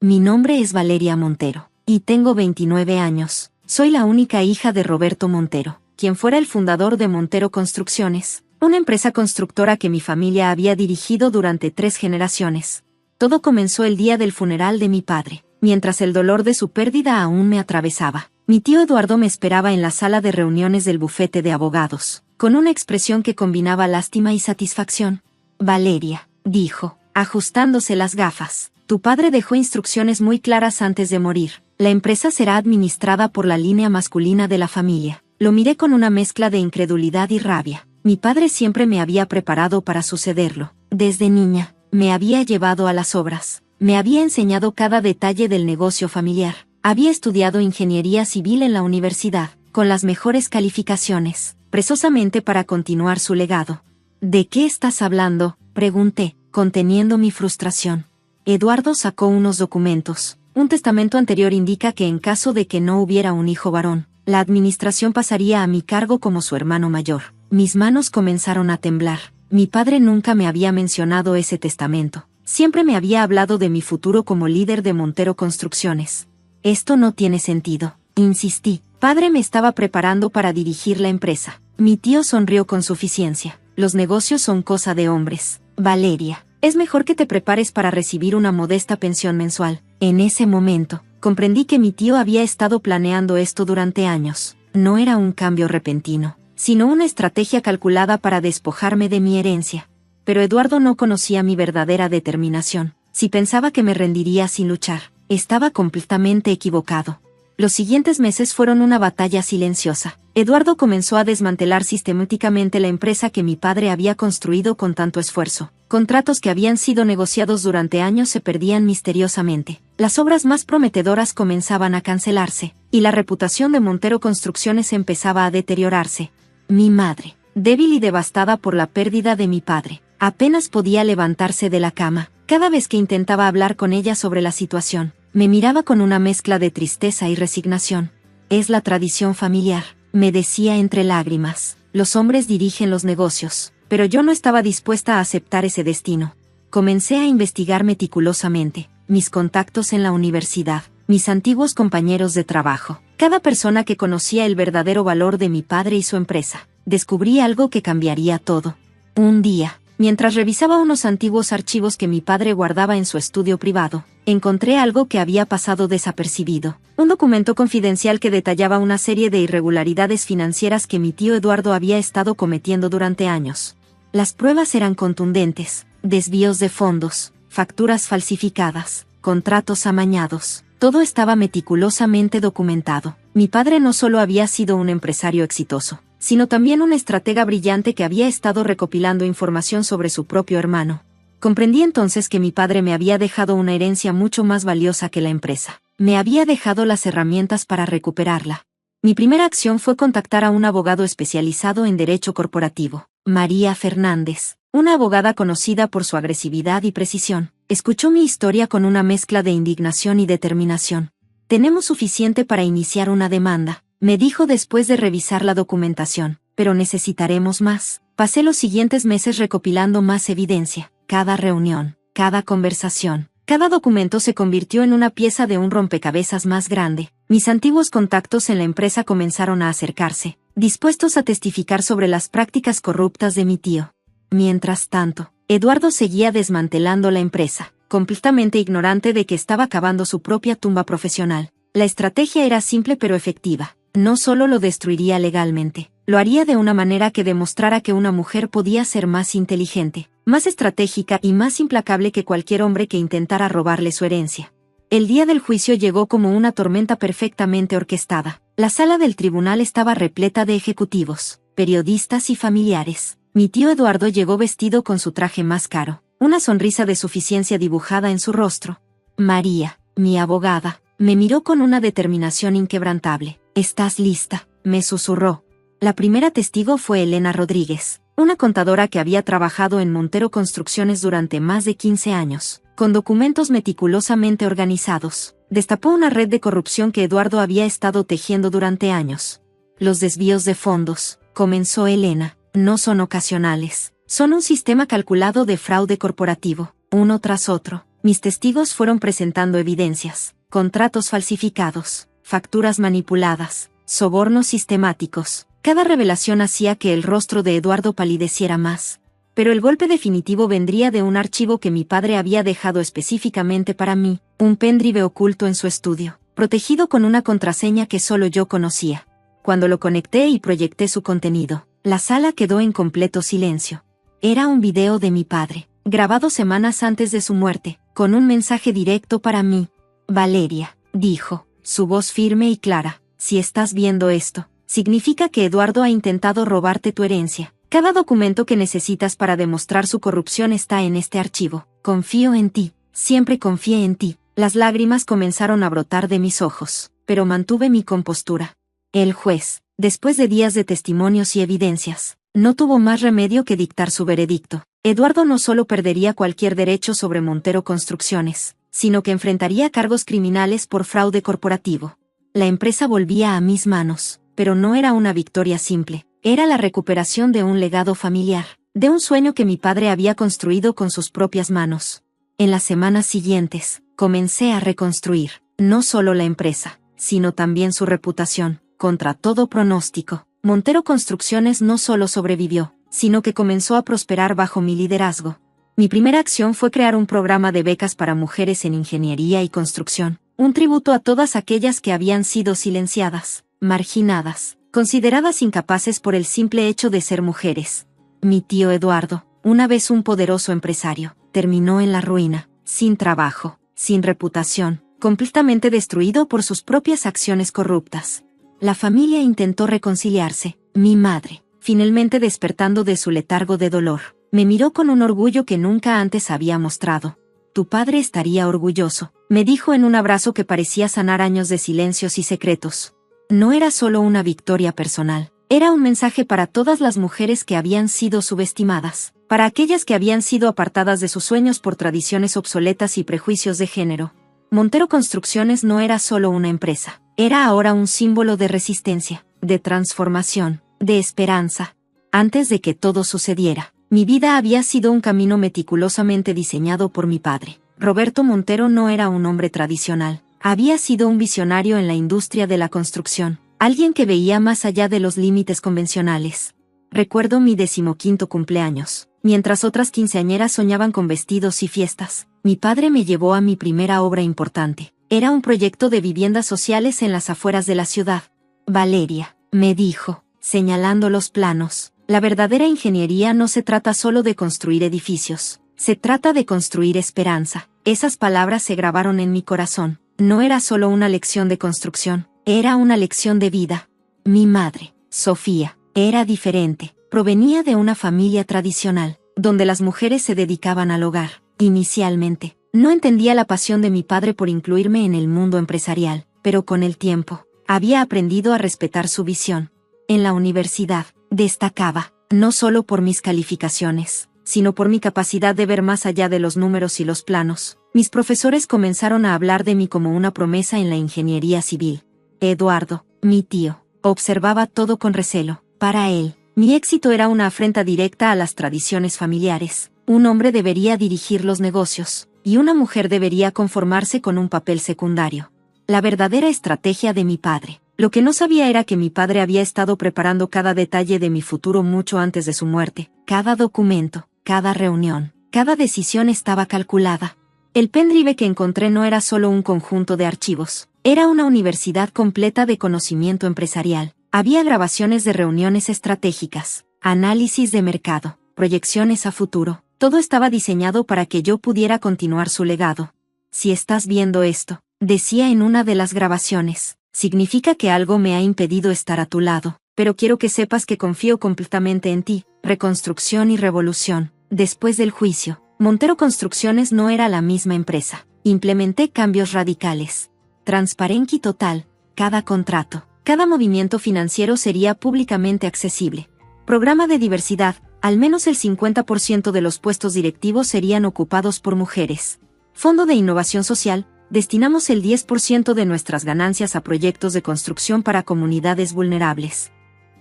Mi nombre es Valeria Montero, y tengo 29 años. Soy la única hija de Roberto Montero, quien fuera el fundador de Montero Construcciones, una empresa constructora que mi familia había dirigido durante 3 generaciones. Todo comenzó el día del funeral de mi padre, mientras el dolor de su pérdida aún me atravesaba. Mi tío Eduardo me esperaba en la sala de reuniones del bufete de abogados, con una expresión que combinaba lástima y satisfacción. Valeria, dijo, ajustándose las gafas. Tu padre dejó instrucciones muy claras antes de morir. La empresa será administrada por la línea masculina de la familia. Lo miré con una mezcla de incredulidad y rabia. Mi padre siempre me había preparado para sucederlo. Desde niña, me había llevado a las obras. Me había enseñado cada detalle del negocio familiar. Había estudiado ingeniería civil en la universidad, con las mejores calificaciones, precisamente para continuar su legado. ¿De qué estás hablando?, pregunté, conteniendo mi frustración. Eduardo sacó unos documentos. Un testamento anterior indica que en caso de que no hubiera un hijo varón, la administración pasaría a mi cargo como su hermano mayor. Mis manos comenzaron a temblar. Mi padre nunca me había mencionado ese testamento. Siempre me había hablado de mi futuro como líder de Montero Construcciones. Esto no tiene sentido, insistí. Padre me estaba preparando para dirigir la empresa. Mi tío sonrió con suficiencia. Los negocios son cosa de hombres. Valeria, es mejor que te prepares para recibir una modesta pensión mensual. En ese momento, comprendí que mi tío había estado planeando esto durante años. No era un cambio repentino, sino una estrategia calculada para despojarme de mi herencia. Pero Eduardo no conocía mi verdadera determinación. Si pensaba que me rendiría sin luchar, estaba completamente equivocado. Los siguientes meses fueron una batalla silenciosa. Eduardo comenzó a desmantelar sistemáticamente la empresa que mi padre había construido con tanto esfuerzo. Contratos que habían sido negociados durante años se perdían misteriosamente. Las obras más prometedoras comenzaban a cancelarse, y la reputación de Montero Construcciones empezaba a deteriorarse. Mi madre, débil y devastada por la pérdida de mi padre, apenas podía levantarse de la cama. Cada vez que intentaba hablar con ella sobre la situación, me miraba con una mezcla de tristeza y resignación. Es la tradición familiar, me decía entre lágrimas. Los hombres dirigen los negocios, pero yo no estaba dispuesta a aceptar ese destino. Comencé a investigar meticulosamente mis contactos en la universidad, mis antiguos compañeros de trabajo, cada persona que conocía el verdadero valor de mi padre y su empresa. Descubrí algo que cambiaría todo. Un día, mientras revisaba unos antiguos archivos que mi padre guardaba en su estudio privado, encontré algo que había pasado desapercibido. Un documento confidencial que detallaba una serie de irregularidades financieras que mi tío Eduardo había estado cometiendo durante años. Las pruebas eran contundentes: desvíos de fondos, facturas falsificadas, contratos amañados. Todo estaba meticulosamente documentado. Mi padre no solo había sido un empresario exitoso, sino también un estratega brillante que había estado recopilando información sobre su propio hermano. Comprendí entonces que mi padre me había dejado una herencia mucho más valiosa que la empresa. Me había dejado las herramientas para recuperarla. Mi primera acción fue contactar a un abogado especializado en derecho corporativo, María Fernández, una abogada conocida por su agresividad y precisión. Escuchó mi historia con una mezcla de indignación y determinación. Tenemos suficiente para iniciar una demanda, me dijo después de revisar la documentación, pero necesitaremos más. Pasé los siguientes meses recopilando más evidencia. Cada reunión, cada conversación, cada documento se convirtió en una pieza de un rompecabezas más grande. Mis antiguos contactos en la empresa comenzaron a acercarse, dispuestos a testificar sobre las prácticas corruptas de mi tío. Mientras tanto, Eduardo seguía desmantelando la empresa, completamente ignorante de que estaba cavando su propia tumba profesional. La estrategia era simple pero efectiva. No solo lo destruiría legalmente, lo haría de una manera que demostrara que una mujer podía ser más inteligente, más estratégica y más implacable que cualquier hombre que intentara robarle su herencia. El día del juicio llegó como una tormenta perfectamente orquestada. La sala del tribunal estaba repleta de ejecutivos, periodistas y familiares. Mi tío Eduardo llegó vestido con su traje más caro, una sonrisa de suficiencia dibujada en su rostro. María, mi abogada, me miró con una determinación inquebrantable. ¿Estás lista?, me susurró. La primera testigo fue Elena Rodríguez, una contadora que había trabajado en Montero Construcciones durante más de 15 años, con documentos meticulosamente organizados. Destapó una red de corrupción que Eduardo había estado tejiendo durante años. Los desvíos de fondos, comenzó Elena, no son ocasionales, son un sistema calculado de fraude corporativo, uno tras otro. Mis testigos fueron presentando evidencias, contratos falsificados, facturas manipuladas, sobornos sistemáticos. Cada revelación hacía que el rostro de Eduardo palideciera más. Pero el golpe definitivo vendría de un archivo que mi padre había dejado específicamente para mí, un pendrive oculto en su estudio, protegido con una contraseña que solo yo conocía. Cuando lo conecté y proyecté su contenido, la sala quedó en completo silencio. Era un video de mi padre, grabado semanas antes de su muerte, con un mensaje directo para mí. Valeria, dijo, su voz firme y clara, si estás viendo esto, significa que Eduardo ha intentado robarte tu herencia. Cada documento que necesitas para demostrar su corrupción está en este archivo. Confío en ti, siempre confié en ti. Las lágrimas comenzaron a brotar de mis ojos, pero mantuve mi compostura. El juez, después de días de testimonios y evidencias, no tuvo más remedio que dictar su veredicto. Eduardo no solo perdería cualquier derecho sobre Montero Construcciones, sino que enfrentaría cargos criminales por fraude corporativo. La empresa volvía a mis manos, pero no era una victoria simple. Era la recuperación de un legado familiar, de un sueño que mi padre había construido con sus propias manos. En las semanas siguientes, comencé a reconstruir, no solo la empresa, sino también su reputación. Contra todo pronóstico, Montero Construcciones no solo sobrevivió, sino que comenzó a prosperar bajo mi liderazgo. Mi primera acción fue crear un programa de becas para mujeres en ingeniería y construcción, un tributo a todas aquellas que habían sido silenciadas, marginadas, consideradas incapaces por el simple hecho de ser mujeres. Mi tío Eduardo, una vez un poderoso empresario, terminó en la ruina, sin trabajo, sin reputación, completamente destruido por sus propias acciones corruptas. La familia intentó reconciliarse. Mi madre, finalmente despertando de su letargo de dolor, me miró con un orgullo que nunca antes había mostrado. Tu padre estaría orgulloso, me dijo en un abrazo que parecía sanar años de silencios y secretos. No era solo una victoria personal, era un mensaje para todas las mujeres que habían sido subestimadas, para aquellas que habían sido apartadas de sus sueños por tradiciones obsoletas y prejuicios de género. Montero Construcciones no era solo una empresa, era ahora un símbolo de resistencia, de transformación, de esperanza. Antes de que todo sucediera, mi vida había sido un camino meticulosamente diseñado por mi padre. Roberto Montero no era un hombre tradicional. Había sido un visionario en la industria de la construcción, alguien que veía más allá de los límites convencionales. Recuerdo mi 15º cumpleaños. Mientras otras quinceañeras soñaban con vestidos y fiestas, mi padre me llevó a mi primera obra importante. Era un proyecto de viviendas sociales en las afueras de la ciudad. Valeria, me dijo, señalando los planos, la verdadera ingeniería no se trata solo de construir edificios, se trata de construir esperanza. Esas palabras se grabaron en mi corazón. No era solo una lección de construcción, era una lección de vida. Mi madre, Sofía, era diferente. Provenía de una familia tradicional, donde las mujeres se dedicaban al hogar. Inicialmente, no entendía la pasión de mi padre por incluirme en el mundo empresarial, pero con el tiempo, había aprendido a respetar su visión. En la universidad, destacaba, no solo por mis calificaciones, sino por mi capacidad de ver más allá de los números y los planos. Mis profesores comenzaron a hablar de mí como una promesa en la ingeniería civil. Eduardo, mi tío, observaba todo con recelo. Para él, mi éxito era una afrenta directa a las tradiciones familiares. Un hombre debería dirigir los negocios, y una mujer debería conformarse con un papel secundario. La verdadera estrategia de mi padre. Lo que no sabía era que mi padre había estado preparando cada detalle de mi futuro mucho antes de su muerte. Cada documento, cada reunión, cada decisión estaba calculada. El pendrive que encontré no era solo un conjunto de archivos, era una universidad completa de conocimiento empresarial. Había grabaciones de reuniones estratégicas, análisis de mercado, proyecciones a futuro. Todo estaba diseñado para que yo pudiera continuar su legado. Si estás viendo esto, decía en una de las grabaciones, significa que algo me ha impedido estar a tu lado, pero quiero que sepas que confío completamente en ti. Reconstrucción y revolución. Después del juicio, Montero Construcciones no era la misma empresa. Implementé cambios radicales. Transparencia total. Cada contrato, cada movimiento financiero sería públicamente accesible. Programa de diversidad. Al menos el 50% de los puestos directivos serían ocupados por mujeres. Fondo de Innovación Social. Destinamos el 10% de nuestras ganancias a proyectos de construcción para comunidades vulnerables.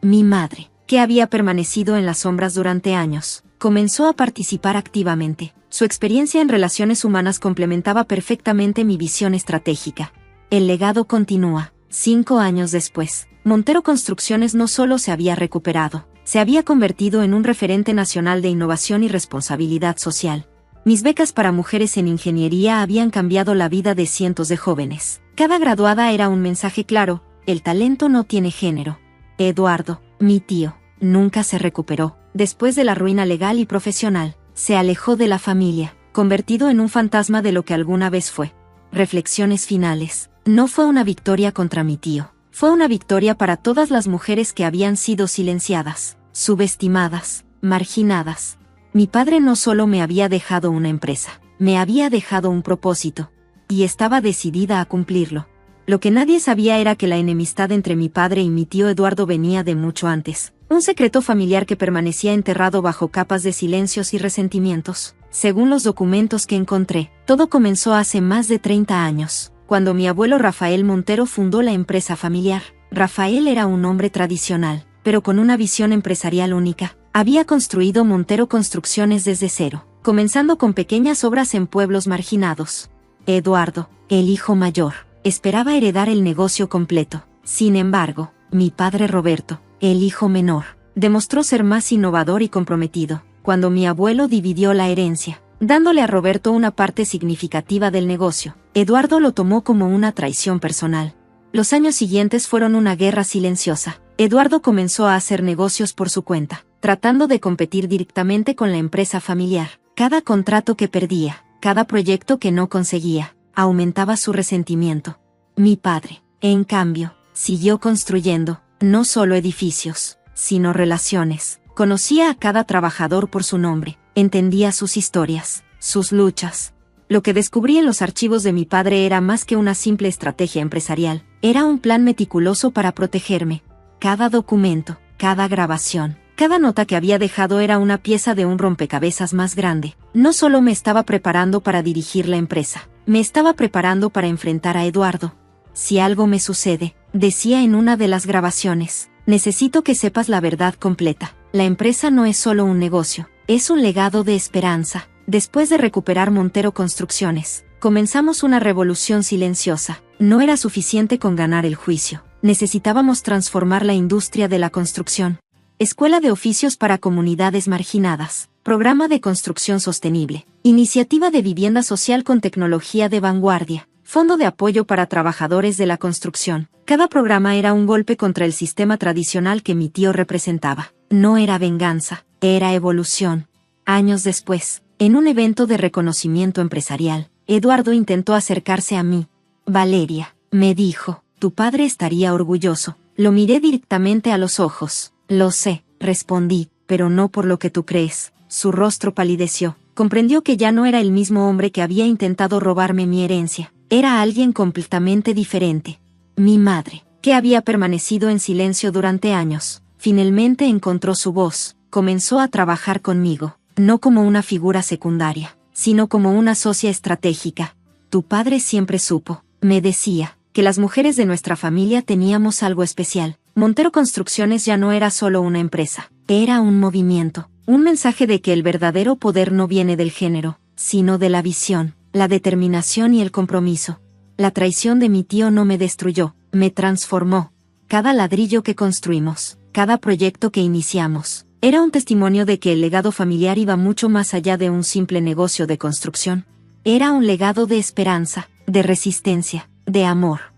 Mi madre, que había permanecido en las sombras durante años, Comenzó a participar activamente. Su experiencia en relaciones humanas complementaba perfectamente mi visión estratégica. El legado continúa. 5 años después, Montero Construcciones no solo se había recuperado, se había convertido en un referente nacional de innovación y responsabilidad social. Mis becas para mujeres en ingeniería habían cambiado la vida de cientos de jóvenes. Cada graduada era un mensaje claro: el talento no tiene género. Eduardo, mi tío, nunca se recuperó. Después de la ruina legal y profesional, se alejó de la familia, convertido en un fantasma de lo que alguna vez fue. Reflexiones finales. No fue una victoria contra mi tío. Fue una victoria para todas las mujeres que habían sido silenciadas, subestimadas, marginadas. Mi padre no solo me había dejado una empresa, me había dejado un propósito, y estaba decidida a cumplirlo. Lo que nadie sabía era que la enemistad entre mi padre y mi tío Eduardo venía de mucho antes, un secreto familiar que permanecía enterrado bajo capas de silencios y resentimientos. Según los documentos que encontré, todo comenzó hace más de 30 años, cuando mi abuelo Rafael Montero fundó la empresa familiar. Rafael era un hombre tradicional, pero con una visión empresarial única. Había construido Montero Construcciones desde cero, comenzando con pequeñas obras en pueblos marginados. Eduardo, el hijo mayor, esperaba heredar el negocio completo. Sin embargo, mi padre Roberto, el hijo menor, demostró ser más innovador y comprometido. Cuando mi abuelo dividió la herencia, dándole a Roberto una parte significativa del negocio, Eduardo lo tomó como una traición personal. Los años siguientes fueron una guerra silenciosa. Eduardo comenzó a hacer negocios por su cuenta, tratando de competir directamente con la empresa familiar. Cada contrato que perdía, cada proyecto que no conseguía, aumentaba su resentimiento. Mi padre, en cambio, siguió construyendo, no solo edificios, sino relaciones. Conocía a cada trabajador por su nombre, entendía sus historias, sus luchas. Lo que descubrí en los archivos de mi padre era más que una simple estrategia empresarial, era un plan meticuloso para protegerme. Cada documento, cada grabación, cada nota que había dejado era una pieza de un rompecabezas más grande. No solo me estaba preparando para dirigir la empresa, me estaba preparando para enfrentar a Eduardo. Si algo me sucede, decía en una de las grabaciones, necesito que sepas la verdad completa. La empresa no es solo un negocio, es un legado de esperanza. Después de recuperar Montero Construcciones, comenzamos una revolución silenciosa. No era suficiente con ganar el juicio, necesitábamos transformar la industria de la construcción. Escuela de oficios para comunidades marginadas, programa de construcción sostenible, iniciativa de vivienda social con tecnología de vanguardia, fondo de apoyo para trabajadores de la construcción. Cada programa era un golpe contra el sistema tradicional que mi tío representaba. No era venganza, era evolución. Años después, en un evento de reconocimiento empresarial, Eduardo intentó acercarse a mí. Valeria, me dijo, tu padre estaría orgulloso. Lo miré directamente a los ojos. Lo sé, respondí, pero no por lo que tú crees. Su rostro palideció. Comprendió que ya no era el mismo hombre que había intentado robarme mi herencia. Era alguien completamente diferente. Mi madre, que había permanecido en silencio durante años, finalmente encontró su voz, comenzó a trabajar conmigo, no como una figura secundaria, sino como una socia estratégica. Tu padre siempre supo, me decía, que las mujeres de nuestra familia teníamos algo especial. Montero Construcciones ya no era solo una empresa, era un movimiento, un mensaje de que el verdadero poder no viene del género, sino de la visión, la determinación y el compromiso. La traición de mi tío no me destruyó, me transformó. Cada ladrillo que construimos, cada proyecto que iniciamos, era un testimonio de que el legado familiar iba mucho más allá de un simple negocio de construcción. Era un legado de esperanza, de resistencia, de amor.